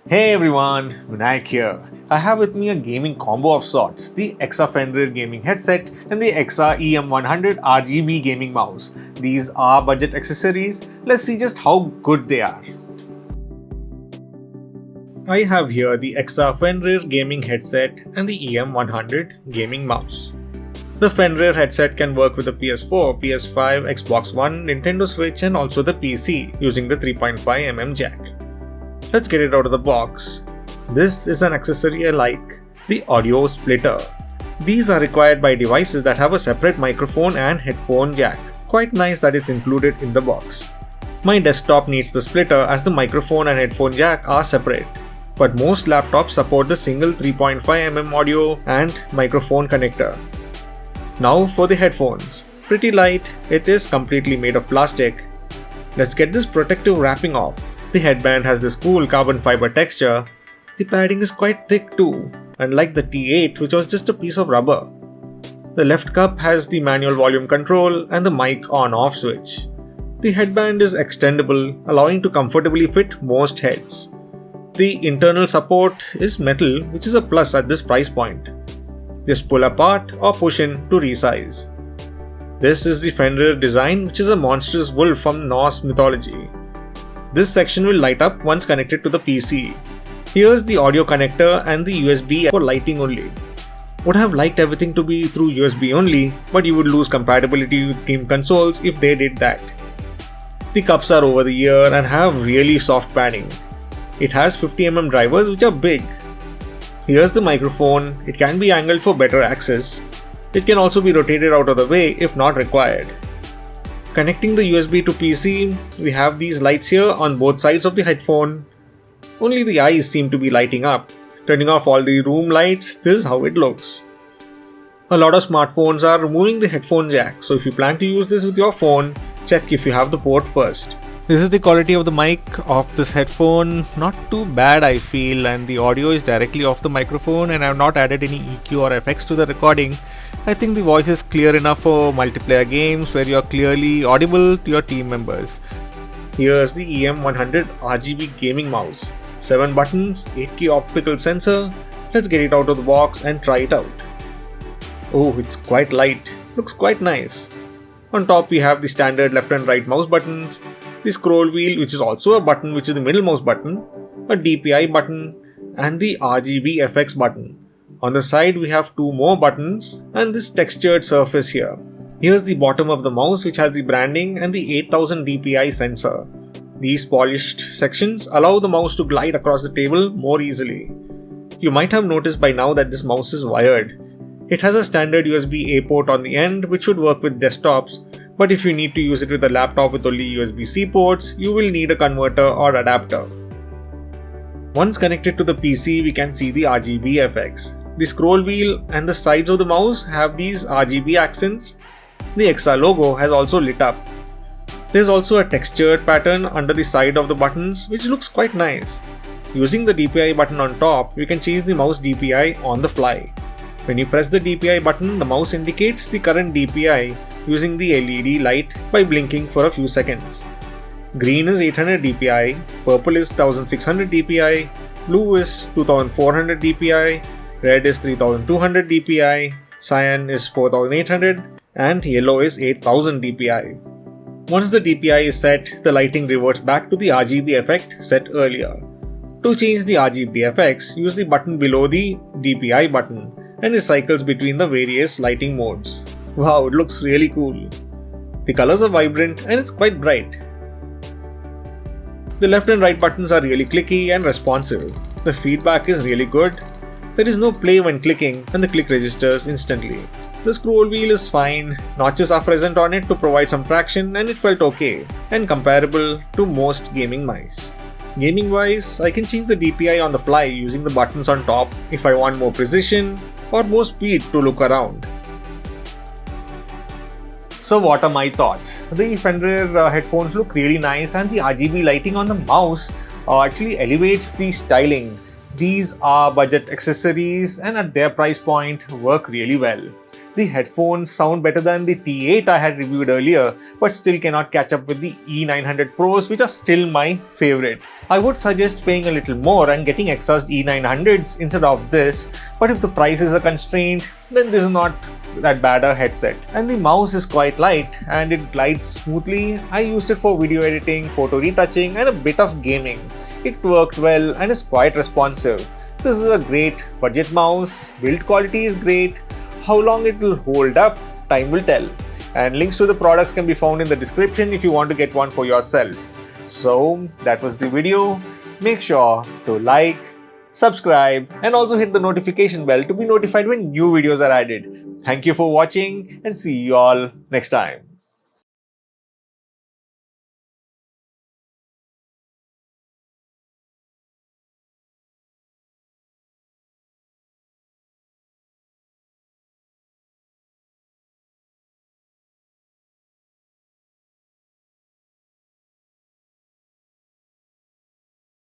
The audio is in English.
Hey everyone, Vinayak here. I have with me a gaming combo of sorts, the EKSA Fenrir Gaming headset and the Eksa EM100 RGB gaming mouse. These are budget accessories. Let's see just how good they are. I have here the EKSA Fenrir Gaming headset and the EM100 gaming mouse. The Fenrir headset can work with the PS4, PS5, Xbox One, Nintendo Switch and also the PC using the 3.5mm jack. Let's get it out of the box. This is an accessory I like, the audio splitter. These are required by devices that have a separate microphone and headphone jack. Quite nice that it's included in the box. My desktop needs the splitter as the microphone and headphone jack are separate. But most laptops support the single 3.5mm audio and microphone connector. Now for the headphones. Pretty light, it is completely made of plastic. Let's get this protective wrapping off. The headband has this cool carbon fiber texture. The padding is quite thick too, unlike the T8 which was just a piece of rubber. The left cup has the manual volume control and the mic on-off switch. The headband is extendable, allowing to comfortably fit most heads. The internal support is metal, which is a plus at this price point. Just pull apart or push in to resize. This is the Fenrir design, which is a monstrous wolf from Norse mythology. This section will light up once connected to the PC. Here's the audio connector and the USB for lighting only. Would have liked everything to be through USB only, but you would lose compatibility with game consoles if they did that. The cups are over the ear and have really soft padding. It has 50mm drivers which are big. Here's the microphone, it can be angled for better access. It can also be rotated out of the way if not required. Connecting the USB to PC, we have these lights here on both sides of the headphone. Only the eyes seem to be lighting up. Turning off all the room lights, this is how it looks. A lot of smartphones are removing the headphone jack, so if you plan to use this with your phone, check if you have the port first. This is the quality of the mic of this headphone, not too bad I feel, and the audio is directly off the microphone and I have not added any EQ or FX to the recording. I think the voice is clear enough for multiplayer games where you are clearly audible to your team members. Here's the EM100 RGB gaming mouse. 7 buttons, 8K optical sensor. Let's get it out of the box and try it out. Oh, it's quite light. Looks quite nice. On top we have the standard left and right mouse buttons, the scroll wheel which is also a button which is the middle mouse button, a DPI button and the RGB FX button. On the side we have 2 more buttons and this textured surface here. Here's the bottom of the mouse which has the branding and the 8000 DPI sensor. These polished sections allow the mouse to glide across the table more easily. You might have noticed by now that this mouse is wired. It has a standard USB-A port on the end which should work with desktops, but if you need to use it with a laptop with only USB-C ports, you will need a converter or adapter. Once connected to the PC, we can see the RGB FX. The scroll wheel and the sides of the mouse have these RGB accents. The Eksa logo has also lit up. There's also a textured pattern under the side of the buttons which looks quite nice. Using the DPI button on top, we can change the mouse DPI on the fly. When you press the DPI button, the mouse indicates the current DPI using the LED light by blinking for a few seconds. Green is 800 DPI, purple is 1600 DPI, blue is 2400 DPI, red is 3200 DPI, cyan is 4800 and yellow is 8000 DPI. Once the DPI is set, the lighting reverts back to the RGB effect set earlier. To change the RGB effects, use the button below the DPI button and it cycles between the various lighting modes. Wow, it looks really cool. The colors are vibrant and it's quite bright. The left and right buttons are really clicky and responsive. The feedback is really good. There is no play when clicking and the click registers instantly. The scroll wheel is fine, notches are present on it to provide some traction and it felt okay and comparable to most gaming mice. Gaming wise, I can change the DPI on the fly using the buttons on top if I want more precision or more speed to look around. So what are my thoughts? The Fenrir headphones look really nice and the RGB lighting on the mouse actually elevates the styling. These are budget accessories and at their price point work really well. The headphones sound better than the T8 I had reviewed earlier, but still cannot catch up with the E900 Pros, which are still my favorite. I would suggest paying a little more and getting Eksa's E900s instead of this, but if the price is a constraint, then this is not that bad a headset. And the mouse is quite light and it glides smoothly. I used it for video editing, photo retouching and a bit of gaming. It worked well and is quite responsive. This is a great budget mouse, build quality is great. How long it will hold up, time will tell. And links to the products can be found in the description if you want to get one for yourself. So that was the video. Make sure to like, subscribe and also hit the notification bell to be notified when new videos are added. Thank you for watching and see you all next time.